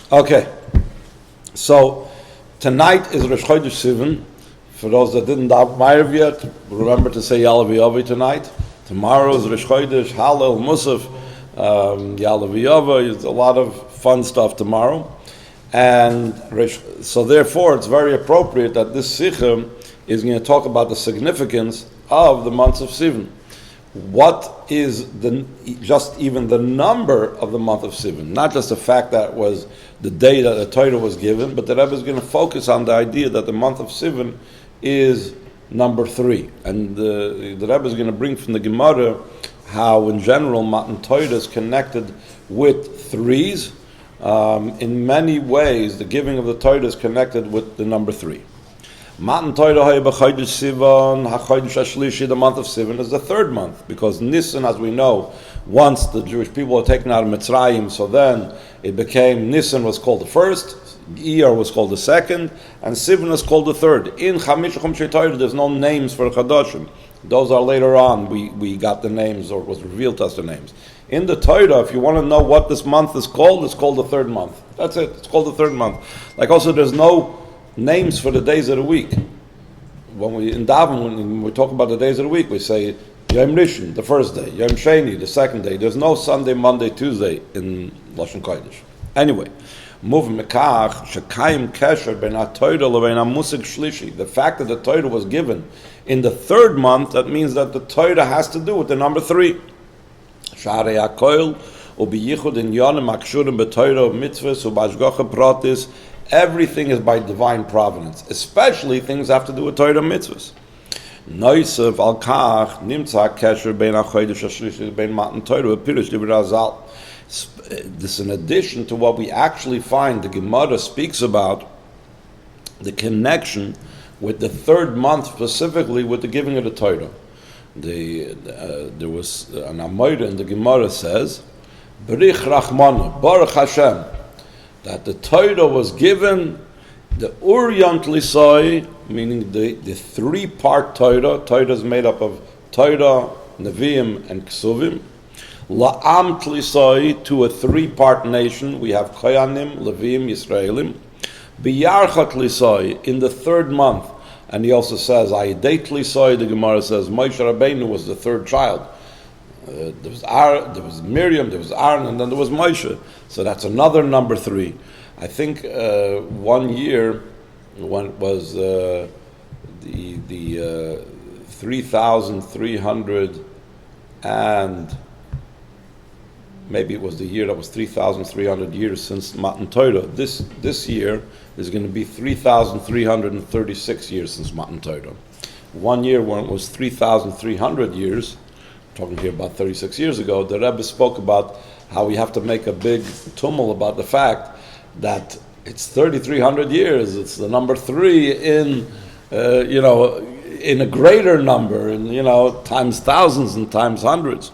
Okay, so tonight is Rosh Chodesh Sivan. For those that didn't daven Ma'ariv yet, remember to say Ya'aleh V'Yaveh tonight. Tomorrow is Rosh Chodesh, Hallel, Musaf, Ya'aleh V'Yaveh. There's a lot of fun stuff tomorrow. And so therefore it's very appropriate that this Sikha is going to talk about the significance of the months of Sivan. What is just even the number of the month of Sivan? Not just the fact that it was the day that the Torah was given, but the Rebbe is going to focus on the idea that the month of Sivan is number 3. And the Rebbe is going to bring from the Gemara how in general Matan Torah is connected with threes. In many ways, the giving of the Torah is connected with the number 3. Matan Torah b'chodesh Sivan, hachodesh hashlishi, the month of Sivan is the 3rd month, because Nisan, as we know, once the Jewish people were taken out of Mitzrayim, so then it became, Nisan was called the 1st, Iyar was called the 2nd, and Sivan was called the 3rd. In Chamish Chumshei Torah, there's no names for Chadoshim. Those are later on, we got the names, or it was revealed to us the names. In the Torah, if you want to know what this month is called, it's called the 3rd month. That's it, it's called the 3rd month. Like also, there's no names for the days of the week. When we talk about the days of the week, we say Yom Rishon, the 1st day, Yom Sheni, the 2nd day. There's no Sunday, Monday, Tuesday in Lashon Kodesh. Anyway, the fact that the Torah was given in the 3rd month, that means that the Torah has to do with the number 3. Everything is by divine providence, especially things have to do with Torah Mitzvos. Noisev al kach nimtza kesher bein hachodesh hashlishi bein Matan Torah pirush divrei Razal. This, in addition to what we actually find, the Gemara speaks about the connection with the 3rd month, specifically with the giving of the Torah. There was an Amoyra in the Gemara says, Berich Rachmanu, Baruch Hashem, that the Torah was given, the Uryant Lisai, meaning the 3-part Torah. Torah is made up of Torah, Nevi'im, and Ksuvim. La'am Tlisai, to a 3-part nation. We have Koyanim, Leviim, Yisraelim. B'yarchat Lisai, in the 3rd month. And he also says, Ayidei Tlisai, the Gemara says, Moshe Rabbeinu was the 3rd child. There was Miriam, there was Aaron, and then there was Moshe. So that's another number 3. I think one year, when was the 3,300, and maybe it was the year that was 3,300 years since Matan Torah. This year is going to be 3,336 years since Matan Torah. One year when it was 3,300 years, talking here about 36 years ago, the Rebbe spoke about how we have to make a big tumult about the fact that it's 3,300 years. It's the number 3 in, in a greater number, and times thousands and times hundreds.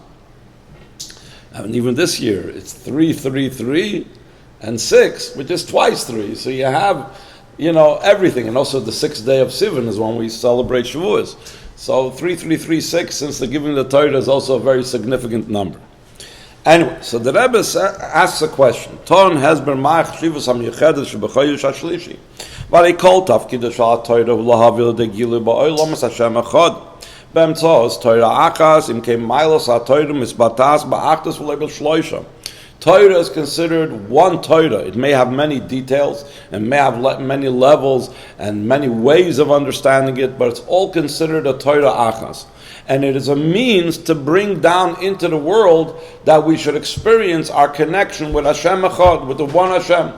And even this year, it's 333 and 6, which is twice 3. So you have, everything. And also the 6th day of Sivan is when we celebrate Shavuos. So 3336, since the giving of the Torah, is also a very significant number. Anyway, so the Rebbe asks a question. Ton hezber ma'ach shivus ha'miyechedes shebechodesh hashlishi. V'arei kol tafkid shal Torah v'lahavil degilu ba'olam es Hashem echad. B'mtzos Torah achas im kein milos ha'Torah misbatas ba'achdas v'level shloisha. Torah is considered one Torah. It may have many details and may have many levels and many ways of understanding it, but it's all considered a Torah achas. And it is a means to bring down into the world that we should experience our connection with Hashem Echad, with the one Hashem.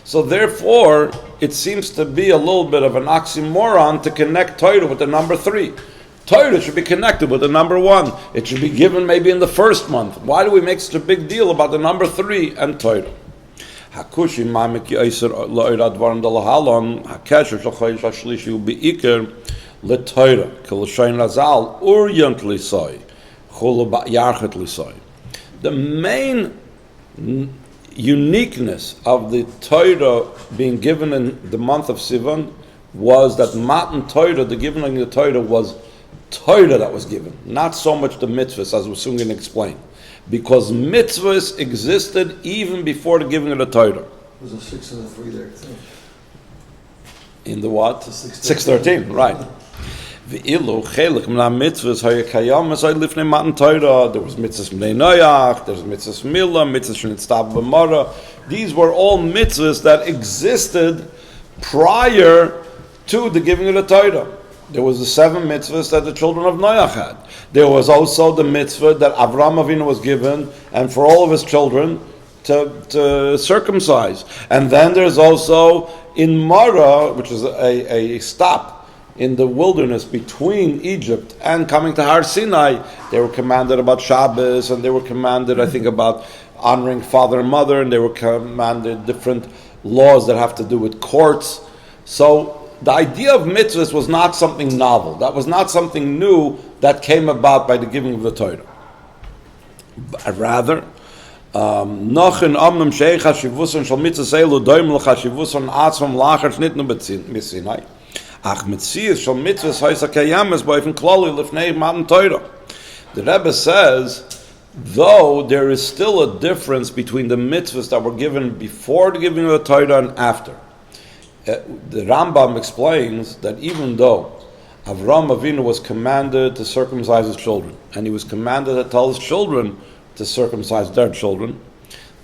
So therefore, it seems to be a little bit of an oxymoron to connect Torah with the number 3. Torah should be connected with the number 1. It should be given maybe in the 1st month. Why do we make such a big deal about the number 3 and Torah? Hakushi ma'amik yaiser lo'ira dvarim dalahalon hakesher shal chodesh hashlishi u'be'ikar leTorah k'l'shayin Razal uryant lisai chulu ba'yarchet lisai. The main uniqueness of the Torah being given in the month of Sivan was that Matan Torah, the giving of the Torah, was Torah that was given, not so much the Mitzvos, as we're soon going to explain. Because Mitzvos existed even before the giving of the Torah. There's a 6 and a 3 there too. In the what? 6:13. 6:13, right. Ve'ilu chelik min ha-mitzvos haya kayam as lifnei Matan Torah. There was mitzvos b'nei Noach, there was mitzvos Mila, mitzvos shenitztav b'mara. These were all mitzvahs that existed prior to the giving of the Torah. There was the 7 mitzvahs that the children of Noach had. There was also the mitzvah that Avraham Avinu was given, and for all of his children to circumcise. And then there's also in Mara, which is a stop in the wilderness between Egypt and coming to Har Sinai, they were commanded about Shabbos, and they were commanded, I think, about honoring father and mother, and they were commanded different laws that have to do with courts. So the idea of mitzvahs was not something novel. That was not something new that came about by the giving of the Torah. Rather, Nochin Amnum Sheikh Hashivuson Shal Mitzvahs Elu Doim L'Chashivuson Atzvam Lachar Shnitnu B'Sinai Ach Mitzvos Shal Mitzvahs Haisa Kayamas Boifen Kloli Lifnei Matan Torah. The Rebbe says, though there is still a difference between the mitzvahs that were given before the giving of the Torah and after. The Rambam explains that even though Avraham Avinu was commanded to circumcise his children, and he was commanded to tell his children to circumcise their children,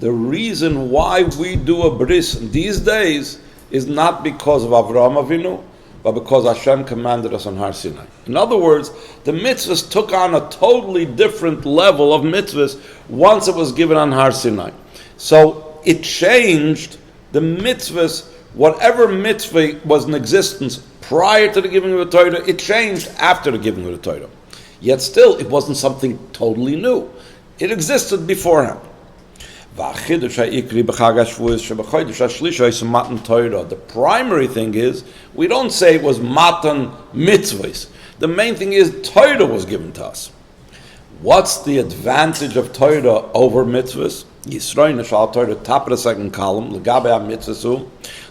the reason why we do a bris these days is not because of Avraham Avinu, but because Hashem commanded us on Har Sinai. In other words, the mitzvahs took on a totally different level of mitzvahs once it was given on Har Sinai. So it changed the mitzvahs. Whatever mitzvah was in existence prior to the giving of the Torah, it changed after the giving of the Torah. Yet still, it wasn't something totally new. It existed beforehand. The primary thing is, we don't say it was Matan Mitzvos. The main thing is, Torah was given to us. What's the advantage of Torah over mitzvahs? Yisroy Nashal Torah, top of the second column, L'gabe ha-mitzvasu,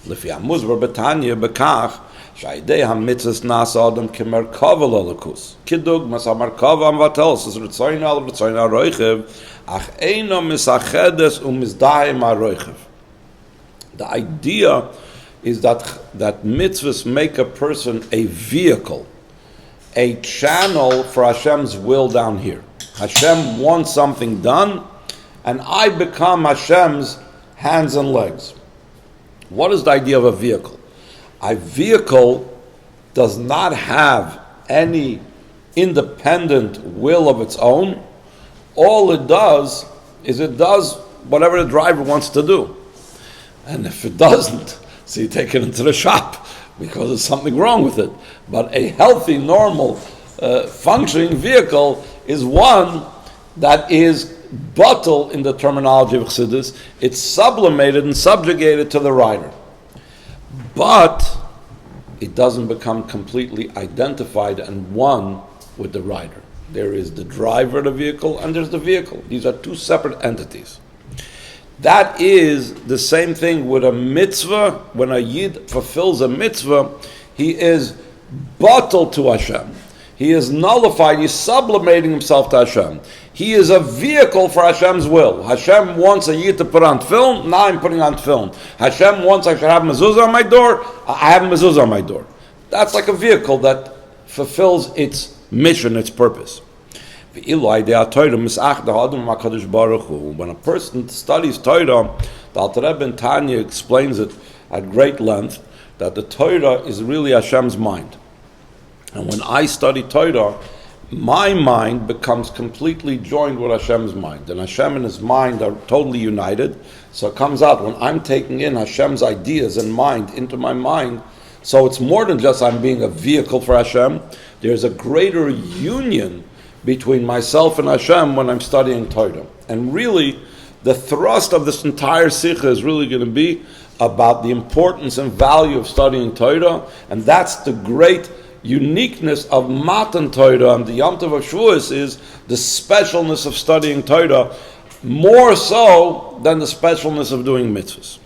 L'fi ha-muzvar betanya bekach, Shaydei ha-mitzvahs nasa adam kemerkava l'alakus. Kidug mas ha-merkava am-vatel, says Ritzoyna al-Ritzoyna ha-roichev, ach eino misachedes u'mizdahim ha-roichev. The idea is that mitzvahs make a person a vehicle, a channel for Hashem's will down here. Hashem wants something done, and I become Hashem's hands and legs. What is the idea of a vehicle? A vehicle does not have any independent will of its own. All it does is it does whatever the driver wants to do. And if it doesn't, so you take it into the shop because there's something wrong with it. But a healthy, normal, functioning vehicle is one that is Bitul in the terminology of Chassidus. It's sublimated and subjugated to the rider. But it doesn't become completely identified and one with the rider. There is the driver of the vehicle and there's the vehicle. These are two separate entities. That is the same thing with a mitzvah. When a Yid fulfills a mitzvah, he is Bitul to Hashem. He is nullified, he's sublimating himself to Hashem. He is a vehicle for Hashem's will. Hashem wants a Yid to put on film, now I'm putting on film. Hashem wants I should have mezuzah on my door, I have mezuzah on my door. That's like a vehicle that fulfills its mission, its purpose. When a person studies Torah, the Alter Rebbe in Tanya explains it at great length, that the Torah is really Hashem's mind. And when I study Torah, my mind becomes completely joined with Hashem's mind. And Hashem and His mind are totally united. So it comes out when I'm taking in Hashem's ideas and mind into my mind. So it's more than just I'm being a vehicle for Hashem. There's a greater union between myself and Hashem when I'm studying Torah. And really, the thrust of this entire Sikha is really going to be about the importance and value of studying Torah. And that's the great uniqueness of Matan Torah and the Yom Tov of Shavuos is the specialness of studying Torah, more so than the specialness of doing mitzvahs.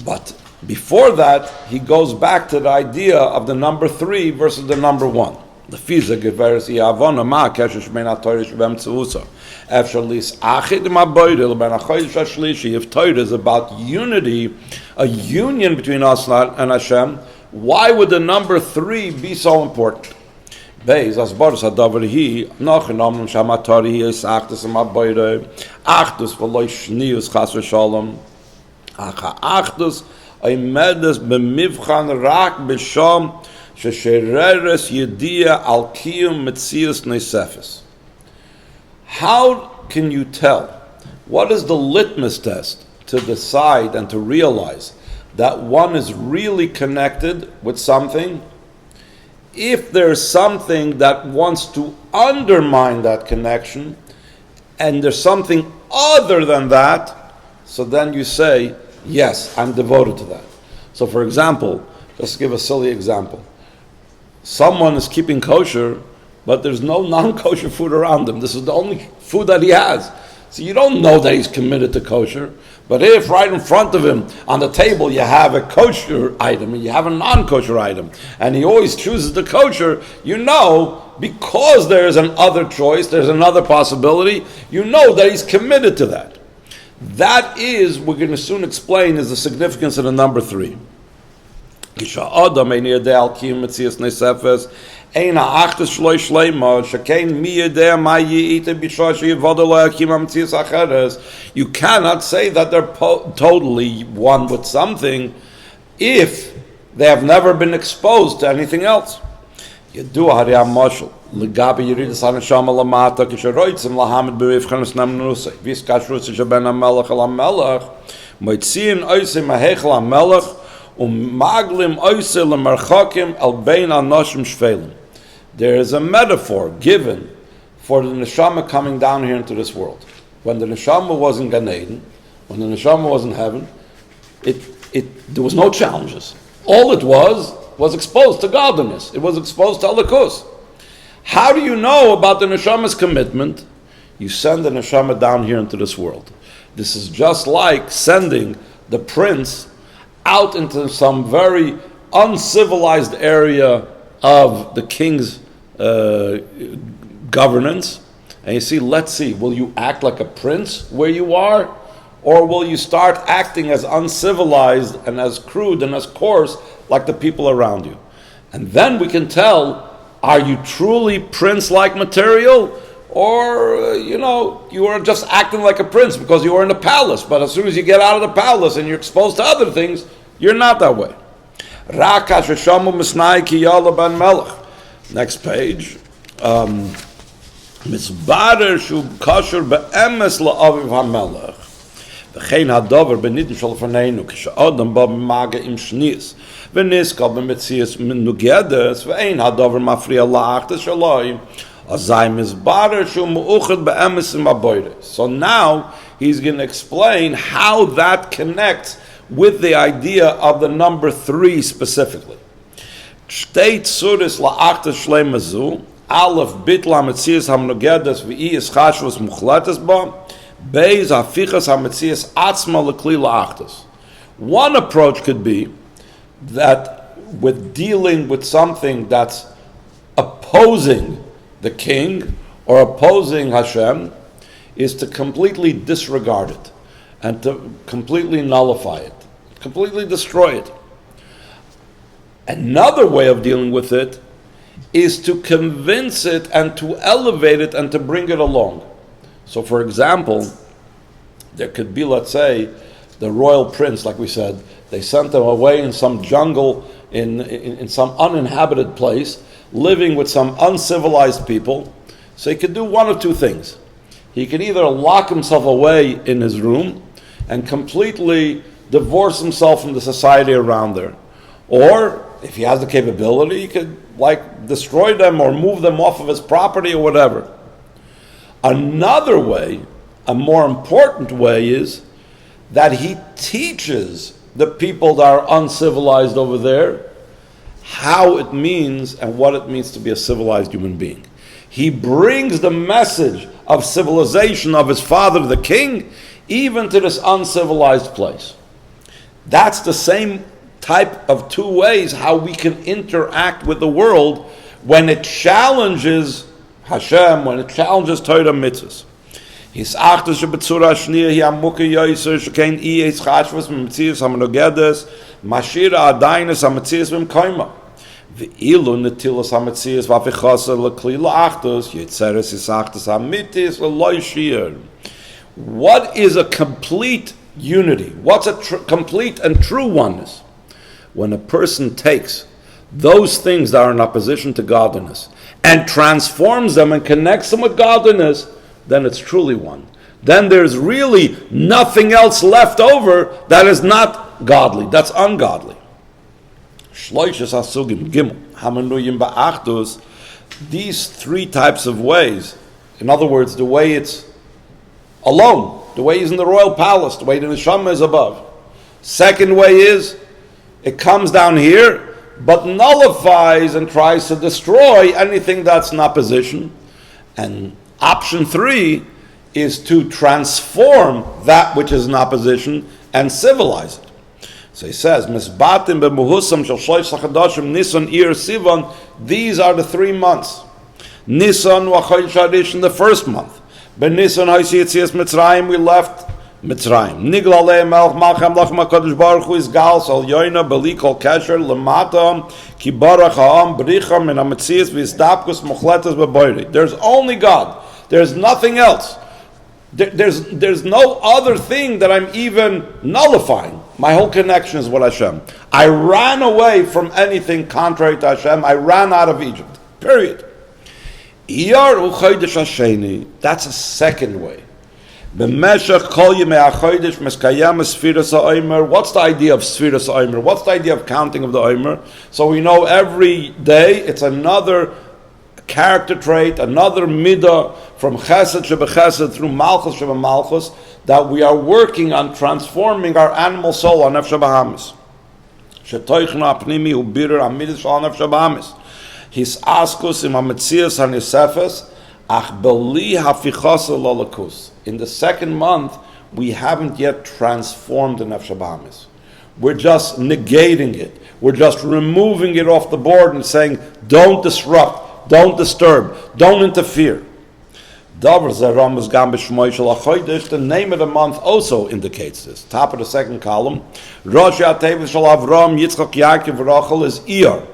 But before that, he goes back to the idea of the number 3 versus the number 1. The Fiza Geveres Yavona Ma Keshesh Mena Torah Shem Mtzvos. After least Achid Maboidel Ben Achoysh Shlishi. If Torah is about unity, a union between us and Hashem, why would the number 3 be so important? Beis as Boris Hadavar He Nachinam Shamatori is Achdus Maboidel Achdus Veloy Shnius Chas V'Shalom Achdus Aimedes B'Mivchan Rak B'Sham Sheshereres Yedia Al Kiyum Metzias Neisefes. How can you tell? What is the litmus test to decide and to realize that one is really connected with something? If there's something that wants to undermine that connection, and there's something other than that, so then you say, yes, I'm devoted to that. So for example, let's give a silly example. Someone is keeping kosher, but there's no non-kosher food around him. This is the only food that he has. So you don't know that he's committed to kosher. But if right in front of him on the table you have a kosher item and you have a non-kosher item, and he always chooses the kosher, you know, because there is an other choice, there's another possibility, you know that he's committed to that. That is, we're going to soon explain, is the significance of the number 3. You cannot say that they're totally one with something if they have never been exposed to anything else. You do Legabi Yeridus HaNeshama Lamata Kisharoitzim Lahamid B'Rivchanas Namnusay Viskashrutz Shaben HaMelech HaMelech Moitzin Oisim HaHechel HaMelech Maglim Oisel Merchakim El Bein Anoshim Shvelim. There is a metaphor given for the neshama coming down here into this world. When the neshama was in Gan Eden, when the neshama was in heaven, there was no challenges. All it was exposed to godliness. It was exposed to Elikus. How do you know about the neshama's commitment? You send the neshama down here into this world. This is just like sending the prince out into some very uncivilized area of the king's governance, and you see, let's see, will you act like a prince where you are, or will you start acting as uncivilized and as crude and as coarse like the people around you? And then we can tell, are you truly prince-like material, or you are just acting like a prince because you are in a palace, but as soon as you get out of the palace and you're exposed to other things, you're not that way. Next page. Misbarer shu kosher be'emes la'aviv ha'melech. V'chein ha'dover b'nitim shal farneinu k'sha'odam ba b'maga im shnias v'niskal b'metzias min nugedes v'ein ha'dover mafriya la'achtes shaloi azay misbarer shu mu'uchad be'emes im aboyre. So now he's going to explain how that connects with the idea of the number 3 specifically. Shtei tzuris la'achtes shleimazu Aleph Bitul HaMetzias HaMnogedes V'iyis Chashvus Muchletes Ba Beis Hafichas HaMetzias Atzma L'Kli La'achtos. One approach could be that with dealing with something that's opposing the king or opposing Hashem is to completely disregard it and to completely nullify it, completely destroy it. Another way of dealing with it is to convince it and to elevate it and to bring it along. So for example, there could be, let's say, the royal prince, like we said, they sent him away in some jungle, in some uninhabited place, living with some uncivilized people. So he could do one of two things. He could either lock himself away in his room and completely divorce himself from the society around there. Or, if he has the capability, he could destroy them or move them off of his property or whatever. Another way, a more important way, is that he teaches the people that are uncivilized over there how it means and what it means to be a civilized human being. He brings the message of civilization of his father, the king, even to this uncivilized place. That's the same type of two ways how we can interact with the world when it challenges Hashem, when it challenges Torah mitzvahs. His achtus shebetzura shniya hi amuke yoyser shekein iyes chashvus mitzvos hamanogedes mashira adainis hamitzvos v'mkoima v'ilu netilas hamitzvos v'afichasa l'kli la'achtus yitzeres his achtus hamitis l'loy shir. What is a complete unity? What's a complete and true oneness? When a person takes those things that are in opposition to godliness and transforms them and connects them with godliness, then it's truly one. Then there's really nothing else left over that is not godly, that's ungodly. These three types of ways, in other words, the way it's alone, the way he's in the royal palace, the way the neshama is above. Second way is, it comes down here, but nullifies and tries to destroy anything that's in opposition. And option three is to transform that which is in opposition and civilize it. So he says, Misbatim b'muhusam shel shlosh chadashim Nisan, Iyar, Sivan. These are the 3 months. Nisan wa chodesh harishon, the first month. B'Nisan ha'isi yetzias Mitzrayim, we left Mitzrayim. Nigla le'em melech malchem lachem HaKadosh Baruch Hu is gal sol yoyna beli kol kesher lemata ki barach ha'am bricha min ha'metzias v'yizdapkus mochletas b'boyri. There's only God. There's nothing else. There's no other thing that I'm even nullifying. My whole connection is with Hashem. I ran away from anything contrary to Hashem. I ran out of Egypt. Period. Iyar u chodesh hasheni. That's a second way. B'meshach kol yemei hachodesh meskayem sfiras ha'omer. What's the idea of sfiras ha'omer? What's the idea of counting of the omer? So we know every day it's another character trait, another midah from chesed shebechesed through malchus shebemalchus that we are working on transforming our animal soul on nefesh habahamis. Shetoichna apnimi ubirer amidas shal nefesh habahamis. His askus im hametzias hanisefes ach beli hafichasa lolakus. In the second month, we haven't yet transformed the nefesh habahamis. We're just negating it. We're just removing it off the board and saying, don't disrupt. Don't disturb. Don't interfere. The name of the month also indicates this. Top of the second column. Rosh HaTevis Shel Avram, Yitzchak, Yaakov, Rachel is Iyar.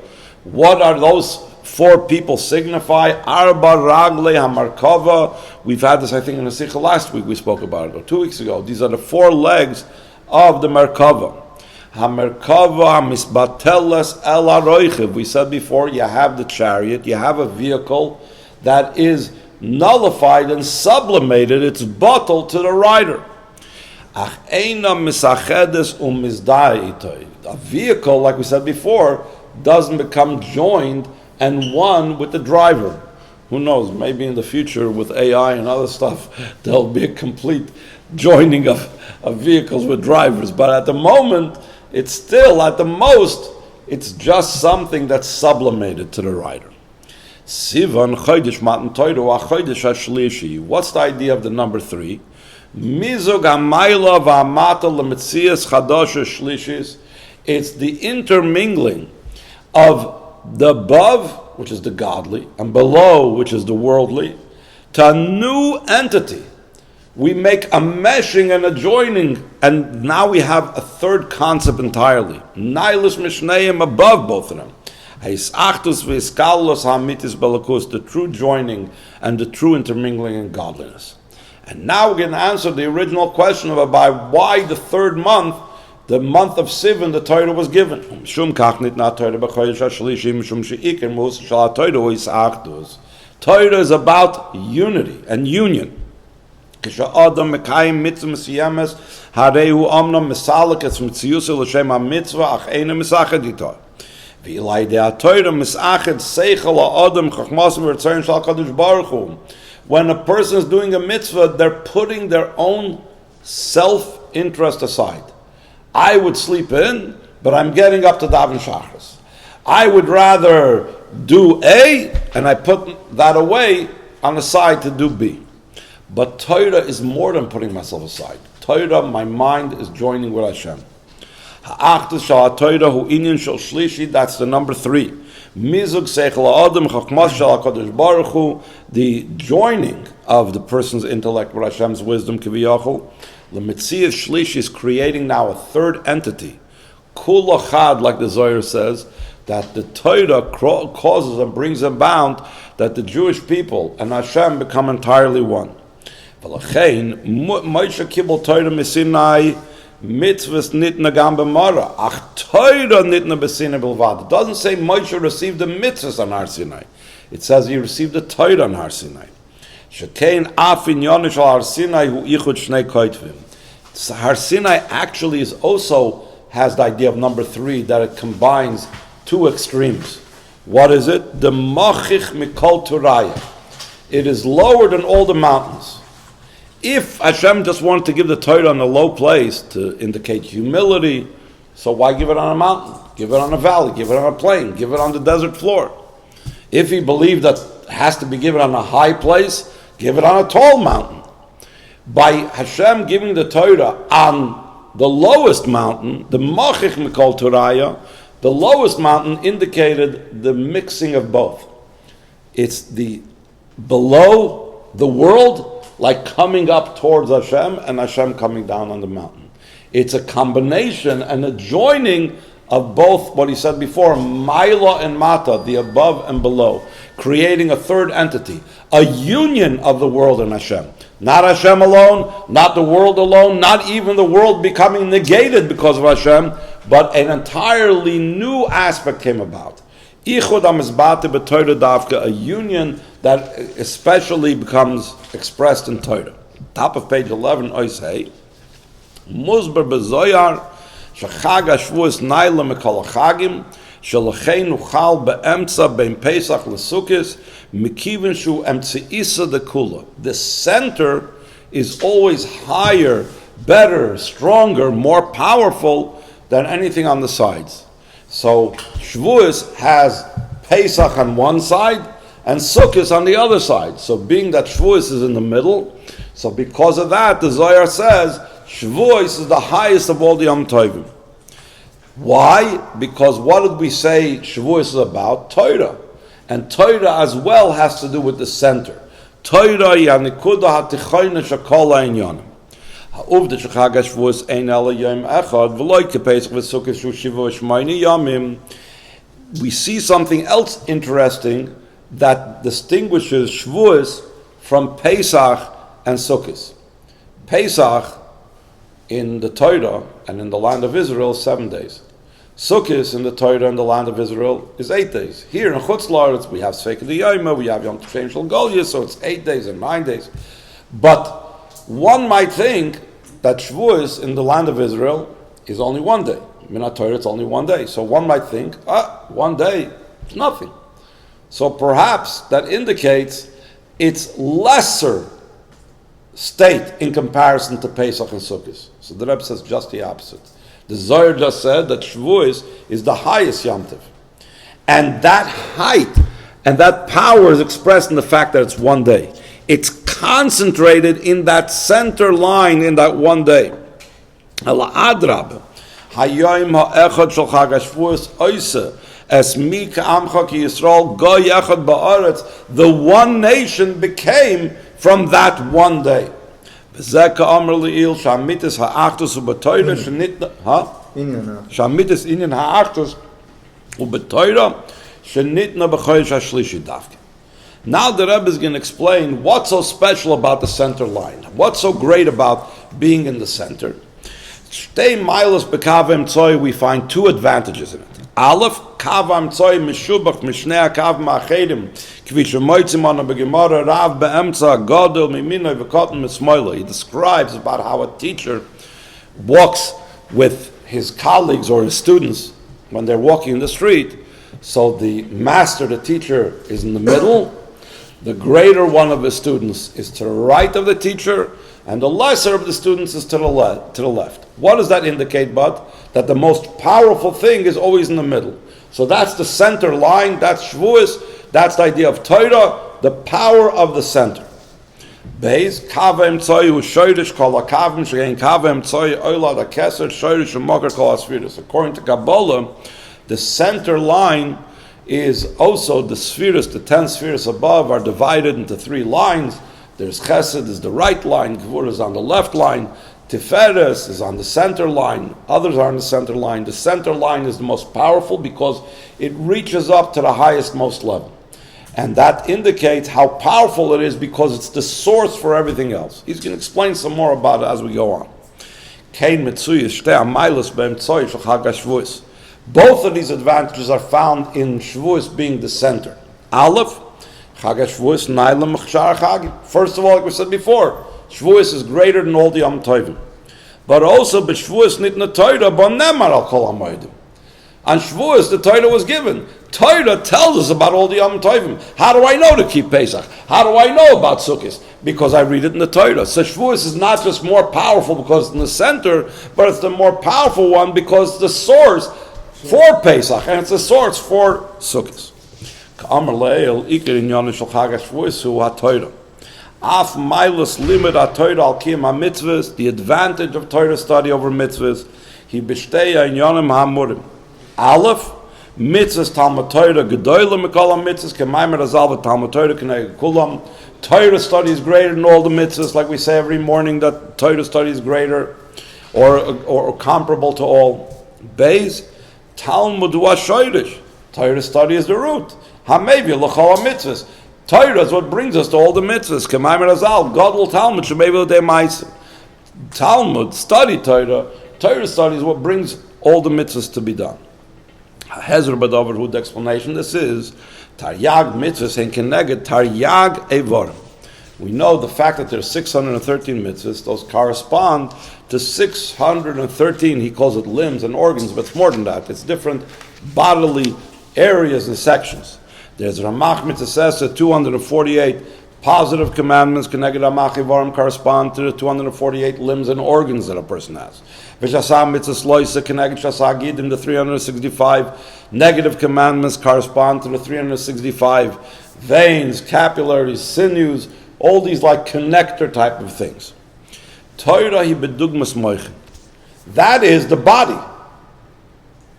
What are those 4 people signify? Arba Ragle HaMarkava. We've had this, I think, in the Sikha last week. We spoke about it, or 2 weeks ago. These are the 4 legs of the Merkava. HaMerkava HaMisbateles El HaRoichev. We said before, you have the chariot, you have a vehicle that is nullified and sublimated, it's bottled to the rider. Ach eina misachedes umizdai itoi. A vehicle, like we said before, doesn't become joined and one with the driver. Who knows, maybe in the future with AI and other stuff, there'll be a complete joining of vehicles with drivers. But at the moment, it's still, at the most, it's just something that's sublimated to the rider. Sivan chodesh Matan Torah chodesh hashlishi. What's the idea of the number 3? Mizog hamayla v'hamata lemetzias chadasha shlishis. It's the intermingling of the above, which is the godly, and below, which is the worldly, to a new entity. We make a meshing and a joining, and now we have a third concept entirely. Nailus mishneim above both of them. The true joining and the true intermingling in godliness. And now we're going to answer the original question about why the third month, the month of Sivan, the Torah was given. Torah is about unity and union. כשאדם מקיים מצווה מסוימת, הרי הוא אמנם מסלק את מציאותו לשם המצווה, אך אינו מסאחד איתו. ואילו ידי התורה מסאחד שכל האדם חכמתו ורצונו של הקדוש ברוך הוא. When a person is doing a mitzvah, they're putting their own self-interest aside. I would sleep in, but I'm getting up to daven shachris. I would rather do A, and I put that away on the side to do B. But Torah is more than putting myself aside. Torah, my mind is joining with Hashem. Ha'achtus shal ha'Torah hu inyan shel shlishi, that's the number 3. Mizug seichel ha'adam chachmas shel HaKadosh Baruch Hu, the joining of the person's intellect with Hashem's wisdom, kiviyachol. The Metzias Shlishi is creating now a third entity. Kula Chad, like the Zohar says, that the Torah causes and brings about that the Jewish people and Hashem become entirely one. V'lachein, Moshe kibel Torah misinai, Mitzvos nitna gam b'mara, ach Torah nitna b'sinai bilvad. It doesn't say Moshe received the mitzvahs on Har Sinai. It says he received the Torah on Har Sinai. Shekein af inyan shel Har Sinai hu ichud shnei kotvim. Har Sinai actually is also has the idea of number 3, that it combines 2 extremes. What is it? The machich mikol Torah. It is lower than all the mountains. If Hashem just wanted to give the Torah on a low place to indicate humility, so why give it on a mountain? Give it on a valley, give it on a plain, give it on the desert floor. If he believed that it has to be given on a high place, give it on a tall mountain. By Hashem giving the Torah on the lowest mountain, the Machich Mikol Torah, the lowest mountain indicated the mixing of both. It's the below the world, like coming up towards Hashem, and Hashem coming down on the mountain. It's a combination and a joining of both what he said before, Maila and Mata, the above and below, creating a third entity, a union of the world and Hashem. Not Hashem alone, not the world alone, not even the world becoming negated because of Hashem, but an entirely new aspect came about. Ichud HaMizbate b'Torah Davka, a union that especially becomes expressed in Torah. Top of page 11, I say, Muzbar b'Zoyar, Shechag HaShavuos Naila Mikol HaChagim, Shelachein Uchal Be'emtza Bein Pesach L'Sukkos, Mikivin Shu Emtzeisa de Kula. The center is always higher, better, stronger, more powerful than anything on the sides. So Shavuos has Pesach on one side and Sukkos on the other side. So being that Shavuos is in the middle, so because of that, the Zohar says Shavuos is the highest of all the Yom Tovim. Why? Because what did we say Shavuos is about? Torah. And Torah as well has to do with the center. Torah yanikuda hatichayna shakala inyanim. Ha'uvda shechag HaShavuos ein ela yom echad v'loy kepesach v'sukkos shu Shavuos shmayni yamim. We see something else interesting that distinguishes Shavuos from Pesach and Sukkos. Pesach in the Torah and in the land of Israel 7 days. Sukkot in the Torah and the land of Israel is 8 days. Here in Chutz La'aretz we have Sveika D'Yoma, we have Yom Tov Shel Golya, so it's 8 days and 9 days. But one might think that Shavuos in the land of Israel is only 1 day. In our Torah it's only 1 day. So one might think, 1 day, it's nothing. So perhaps that indicates it's lesser state in comparison to Pesach and Sukkot. So the Rebbe says just the opposite. The Zohar just said that Shavuos is the highest Yom Tov. And that height and that power is expressed in the fact that it's 1 day. It's concentrated in that center line in that 1 day. Ela adrab, hayom ha'echad shel Chag HaShavuos oisa, es mi ka'amcha ki Yisrael goy echad ba'aretz. The one nation became from that 1 day. Shamitis ha'achtus u'b'toira shenitna Shamitis inyan ha'achtus u'b'toira shenitna b'chodesh ha'shlishi davke. Now the Rebbe is going to explain what's so special about the center line. What's so great about being in the center. Shtei milos b'kav emtzoi, we find 2 advantages in it. Aleph, kav emtzoi mishubach mishnei kav ma'achedim. He describes about how a teacher walks with his colleagues or his students when they're walking in the street. So the master, the teacher, is in the middle. The greater one of his students is to the right of the teacher, and the lesser of the students is to the left. What does that indicate, but? That the most powerful thing is always in the middle. So that's the center line, that's Shavuos. That's the idea of Torah, the power of the center. Beis kava emtzoi hu shoyrish kol hakavim shegein kava emtzoi oilad hakeser shoyrish u'mokar kol hasfiras. According to Kabbalah, the center line is also the spheres, the 10 spheres above are divided into 3 lines. There's Chesed is the right line, Gvur is on the left line, Tiferes is on the center line, others are on the center line. The center line is the most powerful because it reaches up to the highest most level. And that indicates how powerful it is because it's the source for everything else. He's going to explain some more about it as we go on. Both of these advantages are found in Shavuos being the center. Aleph, first of all, like we said before, Shavuos is greater than all the Yom Tovim. But also, b'Shavuos nitna Torah b'nemar al kol hamoedim. On Shavuos, the Torah was given. Torah tells us about all the Yom Tovim. How do I know to keep Pesach? How do I know about Sukkot? Because I read it in the Torah. So Shavuos is not just more powerful because it's in the center, but it's the more powerful one because it's the source for Pesach, and it's the source for Sukkot. K'amar le'el ikir inyan shel Chag HaShavuos hu haTorah. Af milus limud haTorah al kiyum haMitzvos. The advantage of Torah study over mitzvahs. He b'shtei inyanim hamurim. Aleph, mitzvahs Talmud Torah gedolim mikol haMitzvos k'maimer azal v'Talmud Torah k'neged kulam. Torah study is greater than all the mitzvahs, like we say every morning that Torah study is greater or comparable to all. Beis, Talmud HaShoyrish. Torah study is the root. Hamevi l'chol mitzvahs. Torah is what brings us to all the mitzvahs. K'maimer azal, Gadol Talmud shemevi l'dei ma'asim. Talmud study Torah. Torah study is what brings all the mitzvahs to be done. Hezer b'davar hu, the explanation this is taryag mitzvahs and keneged taryag evorim. We know the fact that there's 613 mitzvahs, those correspond to 613, he calls it limbs and organs, but it's more than that. It's different bodily areas and sections. There's Ramach mitzvah says that 248 positive commandments connected Ramach evorim correspond to the 248 limbs and organs that a person has. V'shasam mitzvahs loisa connected shasa gidim, the 365 negative commandments correspond to the 365 veins, capillaries, sinews, all these like connector type of things. Torah hi bedugmas moichin. That is the body.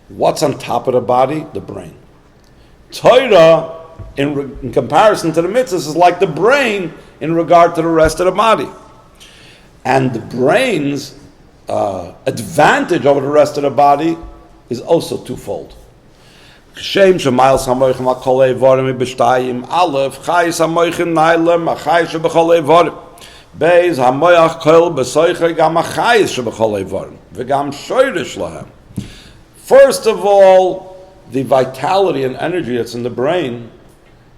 What's on top of the body? The brain. Torah, in comparison to the mitzvahs, is like the brain in regard to the rest of the body. And the brain's advantage over the rest of the body is also twofold. Shem shemayl samoichem akol evorim b'shtayim aleph chayis hamoichem nailem achayis shebechol evorim beis hamoyach kol b'soicha gam achayis shebechol evorim v'gam shoyrish lahem. First of all, the vitality and energy that's in the brain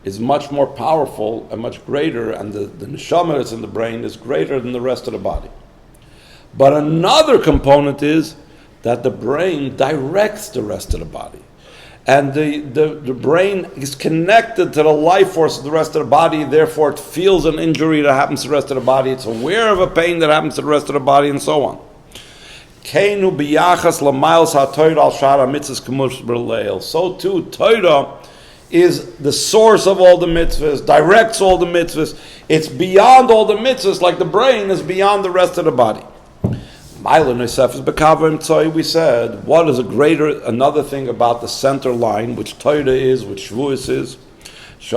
is much more powerful and much greater, and the neshama that's in the brain is greater than the rest of the body. But another component is that the brain directs the rest of the body. And the brain is connected to the life force of the rest of the body, therefore it feels an injury that happens to the rest of the body, it's aware of a pain that happens to the rest of the body, and so on. So too, Torah is the source of all the mitzvahs, directs all the mitzvahs. It's beyond all the mitzvahs, like the brain is beyond the rest of the body. We said, what is another thing about the center line, which Torah is, which Shavuos is? It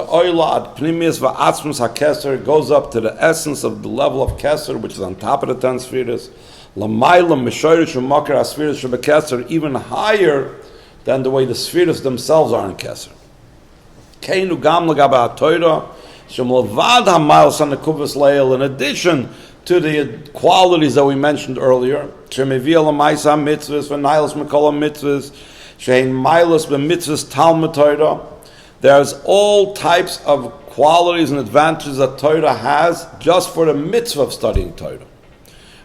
goes up to the essence of the level of Keser, which is on top of the 10 spheres. Even higher than the way the spheres themselves are in Keser. In addition to the qualities that we mentioned earlier, there's all types of qualities and advantages that Torah has just for the mitzvah of studying Torah.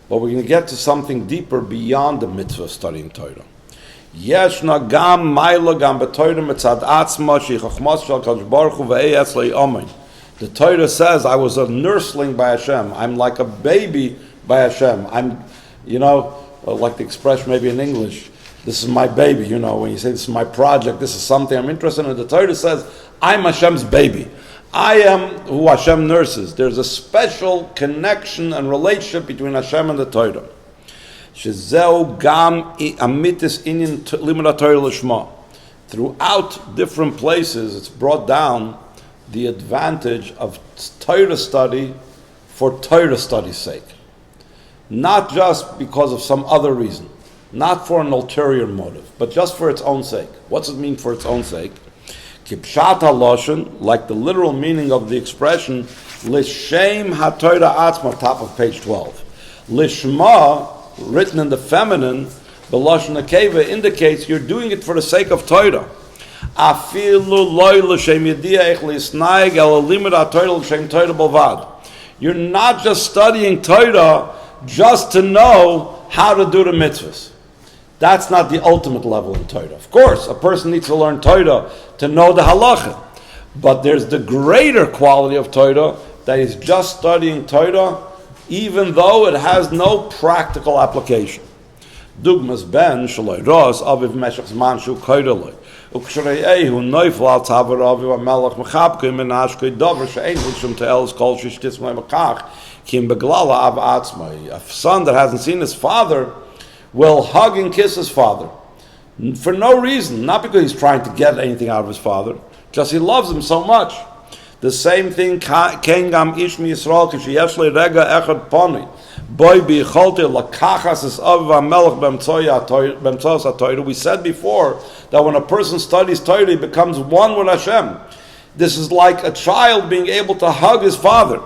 But we're going to get to something deeper beyond the mitzvah of studying Torah. The Torah says, I was a nursling by Hashem. I'm like a baby by Hashem. I'm, like the expression maybe in English, this is my baby, when you say this is my project, this is something I'm interested in. The Torah says, I'm Hashem's baby. I am who Hashem nurses. There's a special connection and relationship between Hashem and the Torah. Shezeu gam amitis inyan limud Torah lishma. Throughout different places, it's brought down the advantage of Torah study for Torah study's sake. Not just because of some other reason, not for an ulterior motive, but just for its own sake. What's it mean for its own sake? Kipshat haloshen, like the literal meaning of the expression, Lishem HaTorah Atzma, top of page 12. Lishma, written in the feminine, B'loshen Akeva, indicates you're doing it for the sake of Torah. Afilu loy l'shem yediyah l'isnaig el limud HaTorah l'shem Torah b'lvad. You're not just studying Torah just to know how to do the mitzvahs. That's not the ultimate level in Torah. Of course, a person needs to learn Torah to know the halacha. But there's the greater quality of Torah that is just studying Torah even though it has no practical application. Dugmas ben shaloi ros aviv meshach zman shu koidoloi. Ukshrei'ehu noifel al tavar aviv amelach mechabke min ashkei dover she'ein lishum te'elis kol shishtis mei mekach kim beglala av atzmai. A son that hasn't seen his father will hug and kiss his father for no reason, not because he's trying to get anything out of his father, just he loves him so much. The same thing ken gam ish mi Yisrael kisheyesh le rega echad poni boy bicholte lakachas es aviv hamelech b'mtzos haTorah. We said before that when a person studies Torah, he becomes one with Hashem. This is like a child being able to hug his father.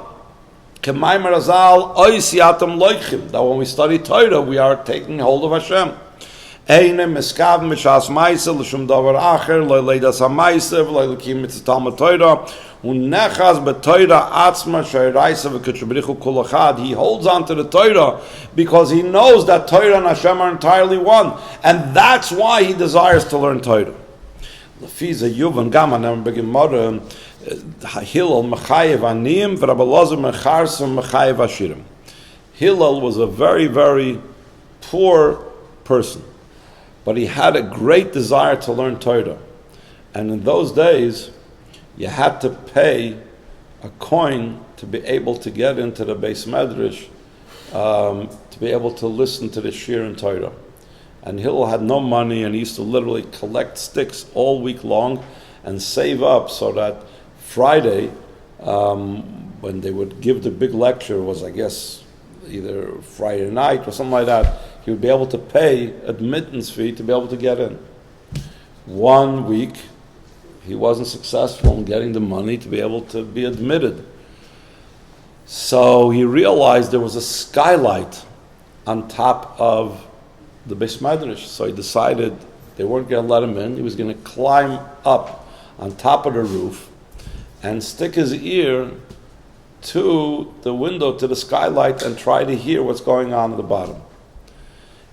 That when we study Torah, we are taking hold of Hashem. He holds on to the Torah because he knows that Torah and Hashem are entirely one, and that's why he desires to learn Torah. Hillel was a very, very poor person, but he had a great desire to learn Torah. And in those days, you had to pay a coin to be able to get into the Beis Medrash, to be able to listen to the Shir in Torah. And Hillel had no money, and he used to literally collect sticks all week long and save up so that Friday, when they would give the big lecture, was I guess either Friday night or something like that, he would be able to pay admittance fee to be able to get in. 1 week, he wasn't successful in getting the money to be able to be admitted. So he realized there was a skylight on top of the Beis Medrash. So he decided they weren't going to let him in. He was going to climb up on top of the roof and stick his ear to the window, to the skylight, and try to hear what's going on at the bottom.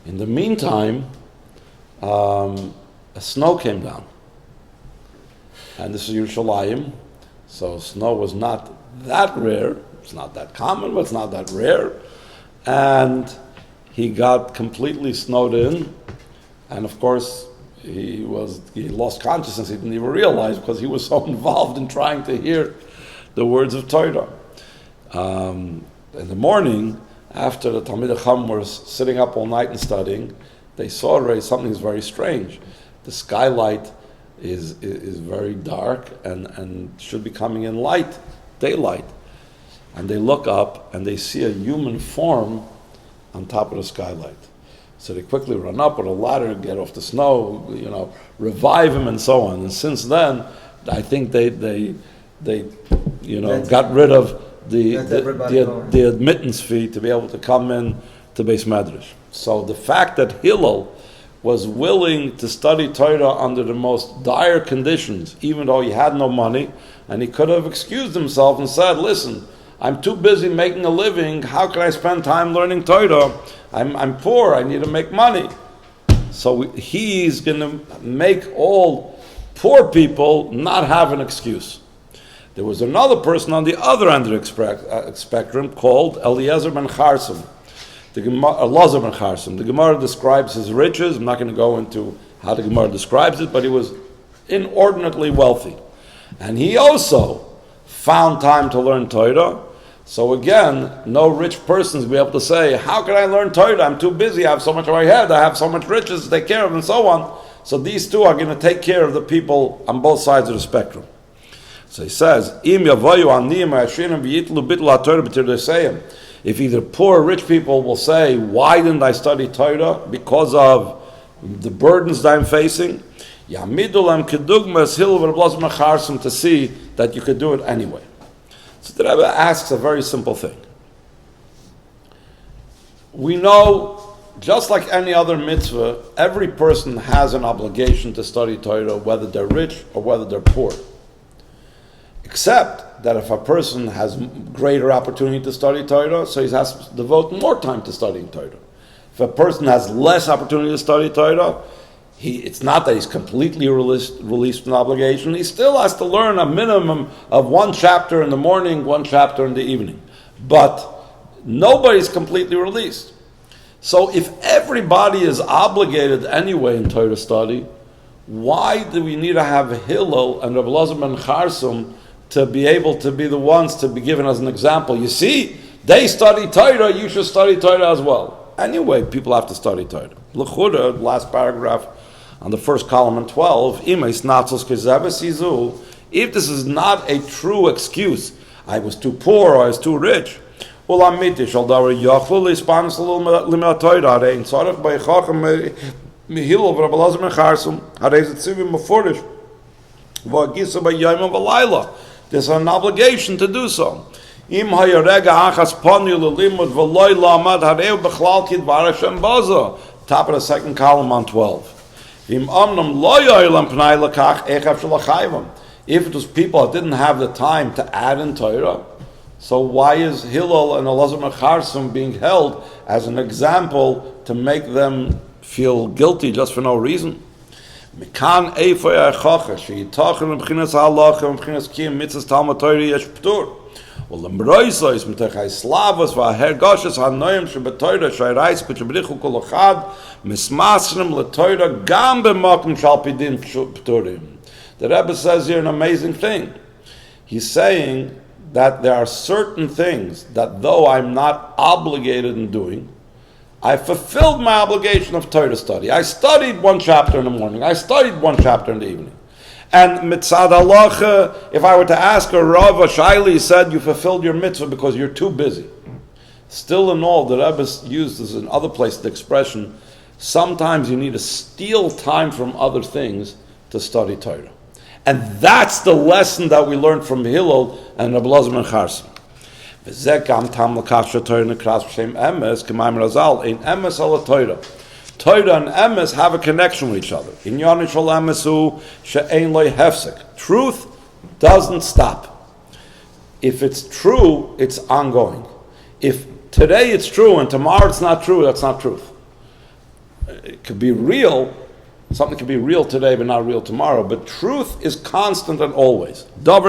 In the meantime, snow came down. And this is Yerushalayim, so snow was not that rare. It's not that common, but it's not that rare. And he got completely snowed in, and of course, he lost consciousness. He didn't even realize because he was so involved in trying to hear the words of Torah. In the morning, after the Talmidei Chacham were sitting up all night and studying, they saw already something is very strange. The skylight is very dark and should be coming in daylight. And they look up and they see a human form on top of the skylight. So they quickly run up with a ladder, get off the snow, revive him and so on. And since then, I think they got rid of the admittance fee to be able to come in to Beis Medrash. So the fact that Hillel was willing to study Torah under the most dire conditions, even though he had no money, and he could have excused himself and said, listen, I'm too busy making a living, how can I spend time learning Torah? I'm poor, I need to make money. So he's going to make all poor people not have an excuse. There was another person on the other end of the spectrum called Eliezer ben Charsim. Elazar ben Charsim. The Gemara describes his riches. I'm not going to go into how the Gemara describes it, but he was inordinately wealthy. And he also found time to learn Torah. So again, no rich person is be able to say, how can I learn Torah? I'm too busy, I have so much on my head, I have so much riches to take care of, and so on. So these two are going to take care of the people on both sides of the spectrum. So he says, if either poor or rich people will say, why didn't I study Torah? Because of the burdens that I'm facing. To see that you could do it anyway. So the Rebbe asks a very simple thing. We know, just like any other mitzvah, every person has an obligation to study Torah, whether they're rich or whether they're poor. Except that if a person has greater opportunity to study Torah, so he has to devote more time to studying Torah. If a person has less opportunity to study Torah, it's not that he's completely released from obligation. He still has to learn a minimum of one chapter in the morning, one chapter in the evening. But nobody's completely released. So if everybody is obligated anyway in Torah study, why do we need to have Hillel and Rabbi Elazar ben Charsum to be able to be the ones to be given as an example? You see, they study Torah, you should study Torah as well. Anyway, people have to study Torah. L'chura, last paragraph on the first column in 12, if this is not a true excuse, I was too poor or I was too rich, there's an obligation to do so. Top of the second column on 12. If it was people that didn't have the time to add in Torah, so why is Hillel and Elazar ben Charsum being held as an example to make them feel guilty just for no reason? Well, the Mroisa is Mitachai Slavos, Vahergoshes, Hanoim, Shabatoira, Shairais, Kuchabrichu Kolochad, Mismasrim, Latoira, Gambe Mokum Shalpidin Pturim. The Rebbe says here an amazing thing. He's saying that there are certain things that though I'm not obligated in doing, I fulfilled my obligation of Torah study. I studied one chapter in the morning. I studied one chapter in the evening. And mitzad halacha, if I were to ask a Rav Shaili, said you fulfilled your mitzvah because you're too busy. Still in all, the Rebbe uses in other places the expression, sometimes you need to steal time from other things to study Torah. And that's the lesson that we learned from Hillel and Rabbi Elazar ben Charsum. Torah and emes have a connection with each other. Truth doesn't stop. If it's true, it's ongoing. If today it's true and tomorrow it's not true, that's not truth. It could be real. Something could be real today but not real tomorrow. But truth is constant and always. The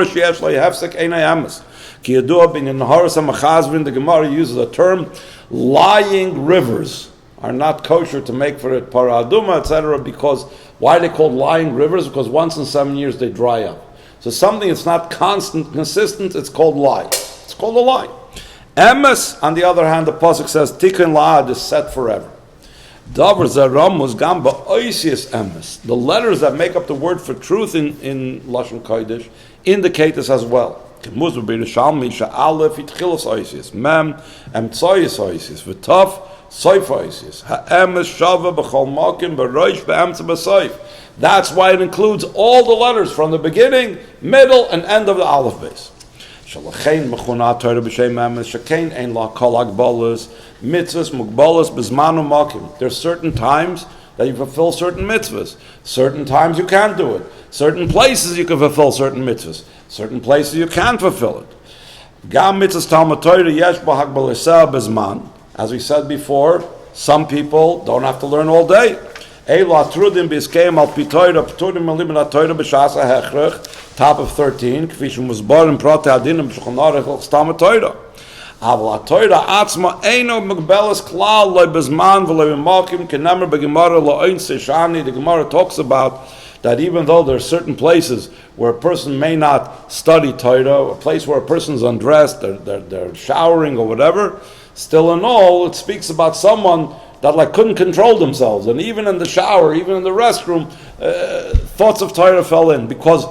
Gemara uses a term, lying rivers are not kosher to make for it para aduma, etc. Because why are they called lying rivers? Because once in 7 years they dry up. So something that's not constant, consistent, it's called lie. It's called a lie. Emes, on the other hand, the pasuk says tikkun la'ad is set forever. Davar zeramus gamba oisius emes. The letters that make up the word for truth in Lashon Kodesh indicate this as well. Mem emtsoyis oisius v'taf. That's why it includes all the letters from the beginning, middle, and end of the Aleph base. There's certain times that you fulfill certain mitzvahs. Certain times you can't do it. Certain places you can fulfill certain mitzvahs. Certain places you can't fulfill it. As we said before, some people don't have to learn all day. Top of 13. Aval HaTorah atzma eino mugbelas klal lo bezman v'lo b'malkim kenemer b'gemara lo oinse shani. The Gemara talks about that even though there are certain places where a person may not study Torah, a place where a person's undressed, they're showering or whatever, still in all, it speaks about someone that like couldn't control themselves, and even in the shower, even in the restroom, thoughts of Torah fell in, because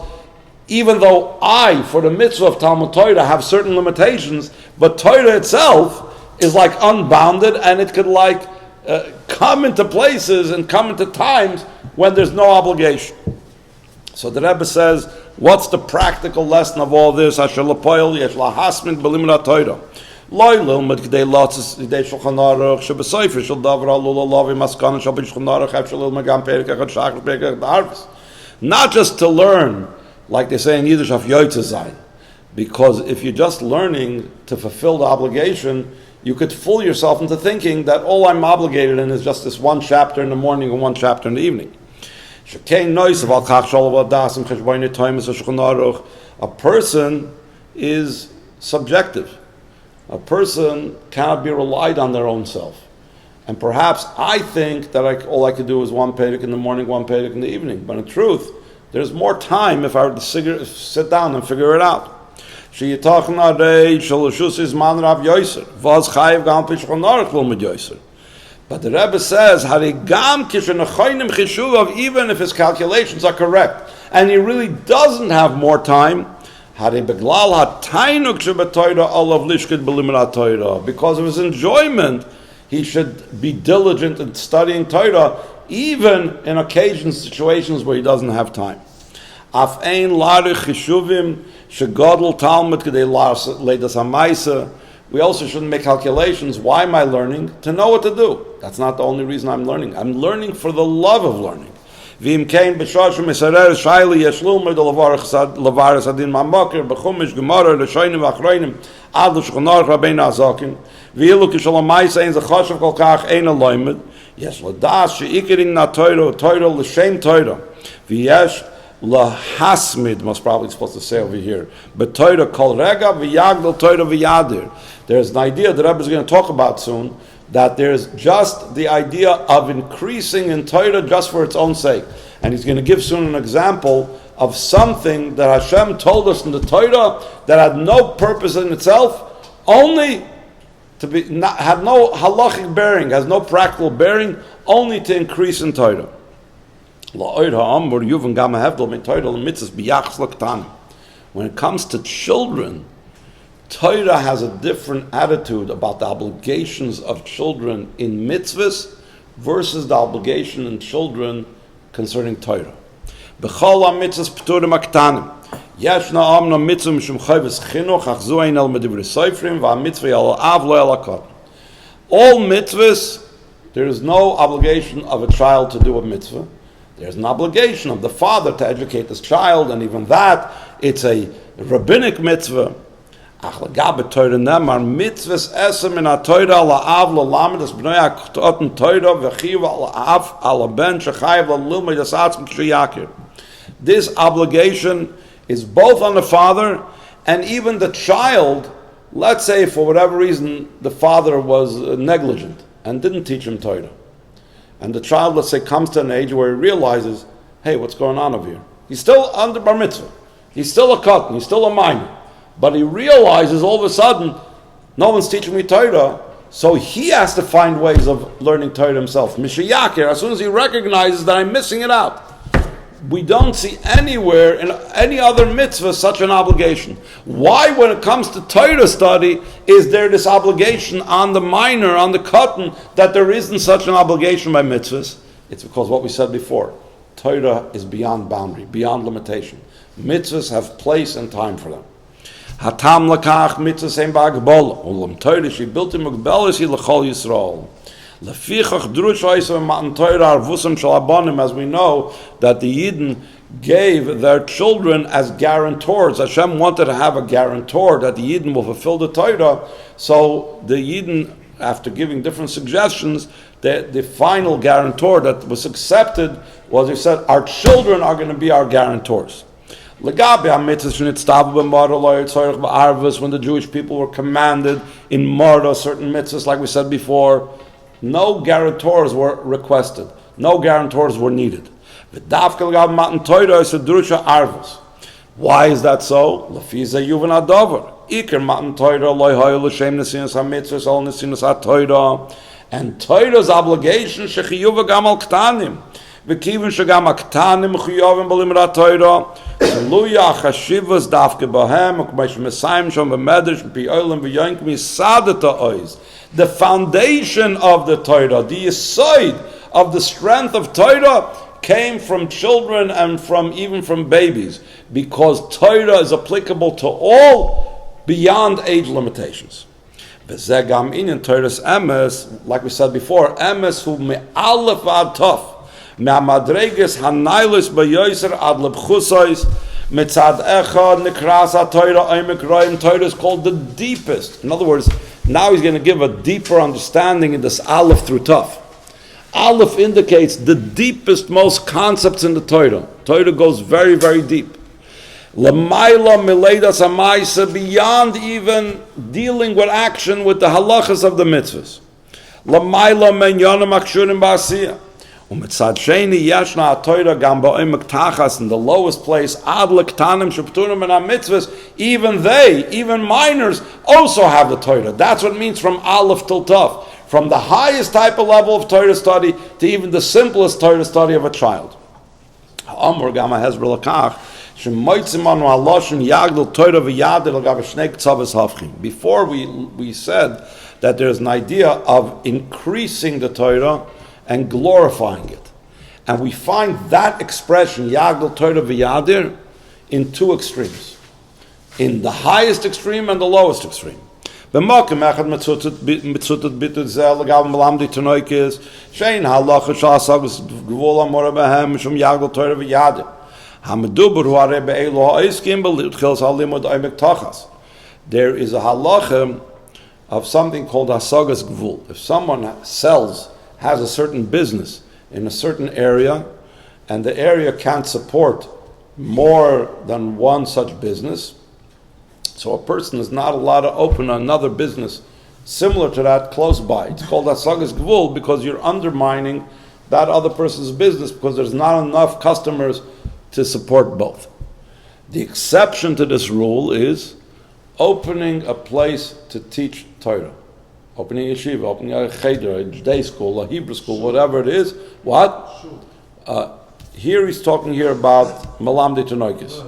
even though I, for the mitzvah of Talmud Torah, have certain limitations, but Torah itself is like unbounded, and it could like come into places and come into times when there's no obligation. So the Rebbe says, what's the practical lesson of all this? Asher l'poil yesh lahasmin b'limud Torah. Loy lilmud k'dei lotzes k'dei shulchan aruch shebesofer shel davar alul alavi maskana shel b'shulchan aruch hef shel ilma gam perik echad shachar perik echad harvest. Not just to learn, like they say in Yiddish, auf yoytze sein. Because if you're just learning to fulfill the obligation, you could fool yourself into thinking that all I'm obligated in is just this one chapter in the morning and one chapter in the evening. A person is subjective. A person cannot be relied on their own self. And perhaps I think that all I could do is one perek in the morning, one perek in the evening. But in truth, there's more time if I were to sit down and figure it out. But the Rebbe says, even if his calculations are correct, and he really doesn't have more time, because of his enjoyment, he should be diligent in studying Torah, even in occasions, situations where he doesn't have time. We also shouldn't make calculations. Why am I learning? To know what to do. That's not the only reason I'm learning. I'm learning for the love of learning. Lahasmid, most probably supposed to say over here. But Torah kol rega v'yagdol Torah v'yadir. There's an idea that Rebbe is going to talk about soon, that there's just the idea of increasing in Torah just for its own sake. And he's going to give soon an example of something that Hashem told us in the Torah that had no purpose in itself, only to be, had no halachic bearing, has no practical bearing, only to increase in Torah. When it comes to children, Torah has a different attitude about the obligations of children in mitzvahs versus the obligation in children concerning Torah. All mitzvahs, there is no obligation of a child to do a mitzvah. There's an obligation of the father to educate his child, and even that, it's a rabbinic mitzvah. This obligation is both on the father and even the child. Let's say for whatever reason the father was negligent and didn't teach him Torah. And the child, let's say, comes to an age where he realizes, hey, what's going on over here? He's still under bar mitzvah. He's still a cotton. He's still a minor. But he realizes all of a sudden, no one's teaching me Torah, so he has to find ways of learning Torah himself. Mishayakir, as soon as he recognizes that I'm missing it out. We don't see anywhere in any other mitzvah such an obligation. Why, when it comes to Torah study, is there this obligation on the minor, on the cotton, that there isn't such an obligation by mitzvahs? It's because what we said before, Torah is beyond boundary, beyond limitation. Mitzvahs have place and time for them. Hatam lakach mitzvahs ein ba'agbol, ulam Torah she built him agbol is he l'chol Yisrael. As we know, that the Yidden gave their children as guarantors. Hashem wanted to have a guarantor that the Yidden will fulfill the Torah. So the Yidden, after giving different suggestions, the final guarantor that was accepted was, he said, our children are going to be our guarantors. When the Jewish people were commanded in Marta certain mitzvahs, like we said before, no guarantors were requested. No guarantors were needed. Why is that so? And Torah's obligation shechiyuva gamal ktanim. V'kivin shagam aktanim chiyovim b'limrat Torah. Luya chashivas dafke bahem ukmash mesayim shom b'medrash b'olim v'yonkim yisadata ois. The foundation of the Torah, the yesod of the strength of Torah, came from children and even from babies, because Torah is applicable to all beyond age limitations. V'zegam in Torah's emes, like we said before, emes hu me'alef ad tof. Me'amadreges hanailis b'yoyser ad lebchusois mitzad echad nikras ha-Torah oimek roim. Torah is called the deepest. In other words, now he's going to give a deeper understanding in this aleph through taf. Aleph indicates the deepest, most concepts in the Torah. Torah goes very, very deep. L'mayla mileidas ha'maisa, beyond even dealing with action with the halachas of the mitzvahs. L'mayla men yonim akshurim ba'asiyah. U'mitzad sheni yeshna ha'Torah gam ba'omek tachas, in the lowest place, ad l'ktanim shepturim and ha'mitzvahs, even minors, also have the Torah. That's what it means from aleph till taf. From the highest type of level of Torah study to even the simplest Torah study of a child. Before we said that there's an idea of increasing the Torah and glorifying it. And we find that expression, Yagdel Torah v'yadir, in two extremes. In the highest extreme and the lowest extreme. B'makom echad mitzutat bitul zeh l'gav melamdi tanoikis shein halacha sh'asagos gvul amora behem mishum Yagdel Torah v'yadir. Hamaduber hu arei be'elu ha'iskim b'litchils halimud oimek tachas. There is a halacha of something called hasagas gvul. If someone has a certain business in a certain area, and the area can't support more than one such business, so a person is not allowed to open another business similar to that close by. It's called hasagas gvul because you're undermining that other person's business because there's not enough customers to support both. The exception to this rule is opening a place to teach Torah. Opening a yeshiva, opening a cheder, a day school, a Hebrew school, whatever it is. What? Here he's talking here about Malamdi Tanoikis.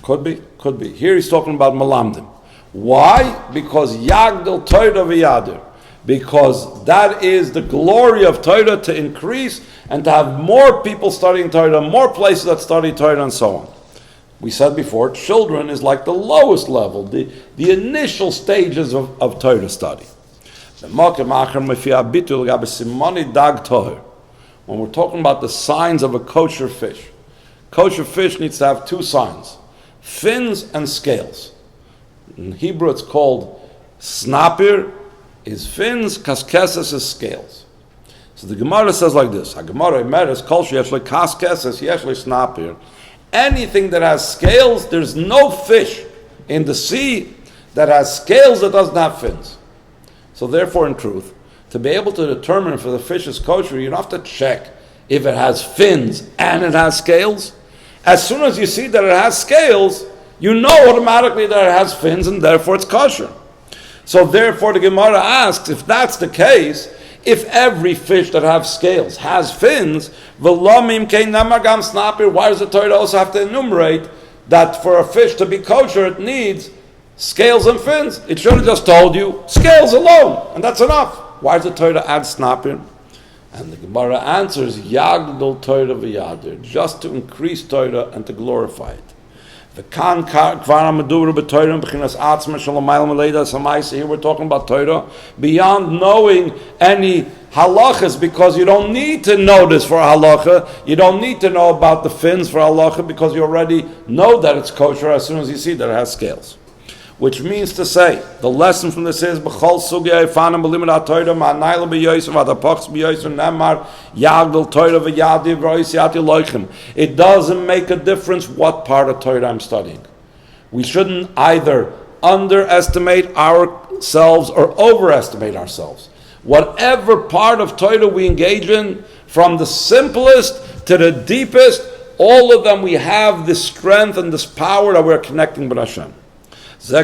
Could be. Here he's talking about Malamdim. Why? Because Yagdel Torah v'yadir. Because that is the glory of Torah, to increase and to have more people studying Torah, more places that study Torah, and so on. We said before, children is like the lowest level, the initial stages of Torah study. When we're talking about the signs of a kosher fish needs to have two signs: fins and scales. In Hebrew it's called snapir is fins, kaskeses is scales. So the Gemara says like this: anything that has scales, there's no fish in the sea that has scales that doesn't have fins. So therefore, in truth, to be able to determine if the fish is kosher, you don't have to check if it has fins and it has scales. As soon as you see that it has scales, you know automatically that it has fins and therefore it's kosher. So therefore the Gemara asks, if that's the case, if every fish that has scales has fins, why does the Torah also have to enumerate that for a fish to be kosher it needs scales and fins? It should have just told you scales alone, and that's enough. Why does the Torah add snapir? And the Gemara answers, Yagdol Torah v'yadir, just to increase Torah and to glorify it. Here we're talking about Torah beyond knowing any halachas, because you don't need to know this for halacha. You don't need to know about the fins for halacha because you already know that it's kosher as soon as you see that it has scales. which means to say, the lesson from this is, B'chol sugya efanim b'limud ha-Torah ma'anayla b'yoyser v'adapachs b'yoyser nemar yagdel Torah v'yadiv v'ois yati loichim. It doesn't make a difference what part of Torah I'm studying. We shouldn't either underestimate ourselves or overestimate ourselves. Whatever part of Torah we engage in, from the simplest to the deepest, all of them we have this strength and this power that we're connecting with Hashem. The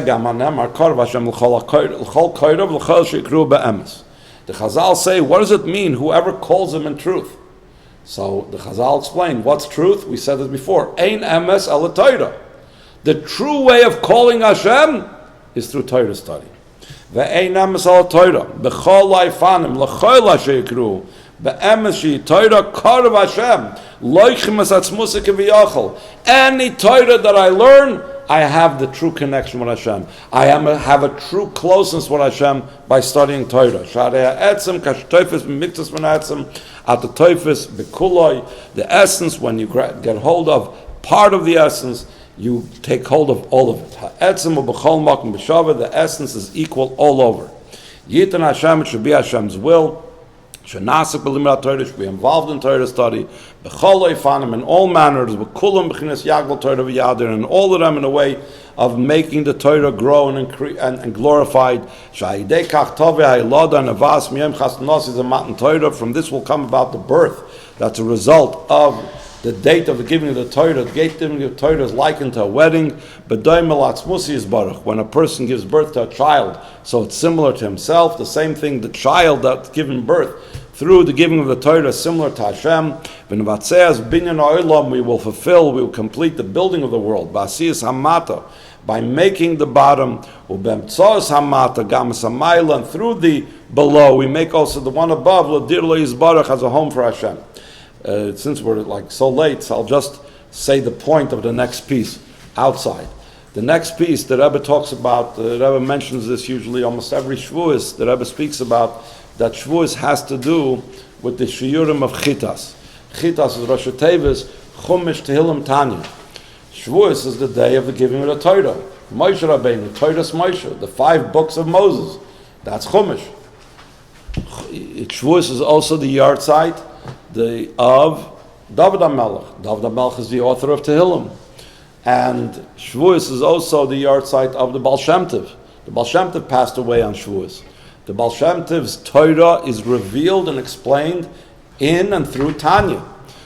Chazal say, what does it mean, whoever calls him in truth? So the Chazal explained, what's truth? We said it before. Ein emes ala Torah. The true way of calling Hashem is through Torah study. Ve'ein emes ala Torah. B'chol laifanim, l'chol asher yikru. Be'emes she Torah karav Hashem. Loichim es atzmusa kiviyachol. Any Torah that I learn, I have the true connection with Hashem. I have a true closeness with Hashem by studying Torah. Sharei ha'etzem kashtoifes b'miktas v'na'etzem at the toifes b'kuloi. The essence, when you get hold of part of the essence, you take hold of all of it. Ha'etzem u'b'chol makom b'shavah. The essence is equal all over. Yitan Hashem, it should be Hashem's will. Should be involved in Torah study, in all manners, and all of them in a way of making the Torah grow and glorified. From this will come about the birth. That's a result of the date of the giving of the Torah. The date of the giving of the Torah is likened to a wedding. When a person gives birth to a child, so it's similar to himself. The same thing, the child that's given birth through the giving of the Torah is similar to Hashem. We will fulfill, we will complete the building of the world. By making the bottom, and through the below, we make also the one above, as a home for Hashem. Since we're like so late, so I'll just say the point of the next piece outside. The next piece, the Rebbe talks about, the Rebbe mentions this usually almost every Shavuos, the Rebbe speaks about that Shavuos has to do with the Shiurim of Chitas. Chitas is Rosh Tevis, Chumash Tehillim Tanya. Shavuos is the day of the giving of the Torah. Moshe Rabbeinu, Torah's Moshe, the 5 books of Moses. That's Chumash. Shavuos is also the yard site of David HaMelech. David HaMelech is the author of Tehillim. And Shavuos is also the yard site of the Baal Shem Tov. The Baal Shem Tov passed away on Shavuos. The Baal Shem Tov's Torah is revealed and explained in and through Tanya.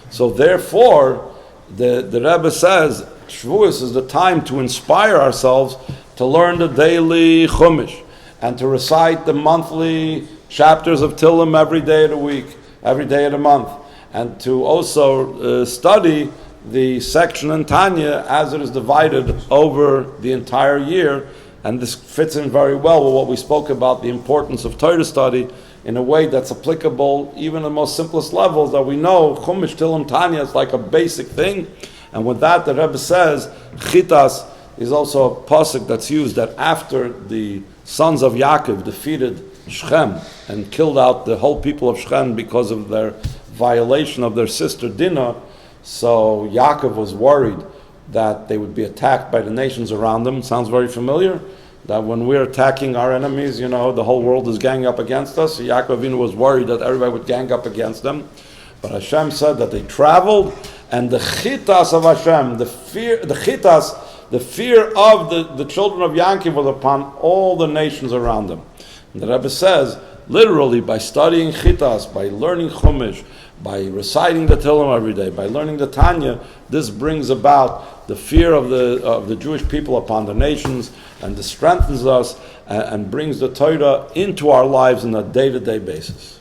So therefore, the Rebbe says, Shavuos is the time to inspire ourselves to learn the daily Chumash and to recite the monthly chapters of Tehillim every day of the week, every day of the month, and to also study the section in Tanya as it is divided over the entire year. And this fits in very well with what we spoke about, the importance of Torah study in a way that's applicable even at the most simplest levels, that we know Chumash, Tehillim, Tanya is like a basic thing. And with that, the Rebbe says, Chitas is also a pasuk that's used that after the sons of Yaakov defeated Shechem and killed out the whole people of Shechem because of their violation of their sister Dinah, so Yaakov was worried that they would be attacked by the nations around them. Sounds very familiar? That when we're attacking our enemies, the whole world is ganging up against us. So Yaakov Avinu was worried that everybody would gang up against them. But Hashem said that they traveled, and the chitas of Hashem, the fear of the children of Yaakov was upon all the nations around them. And the Rebbe says, literally, by studying chitas, by learning Chumash, by reciting the Tehillim every day, by learning the Tanya, this brings about the fear of the Jewish people upon the nations, and this strengthens us and brings the Torah into our lives on a day-to-day basis.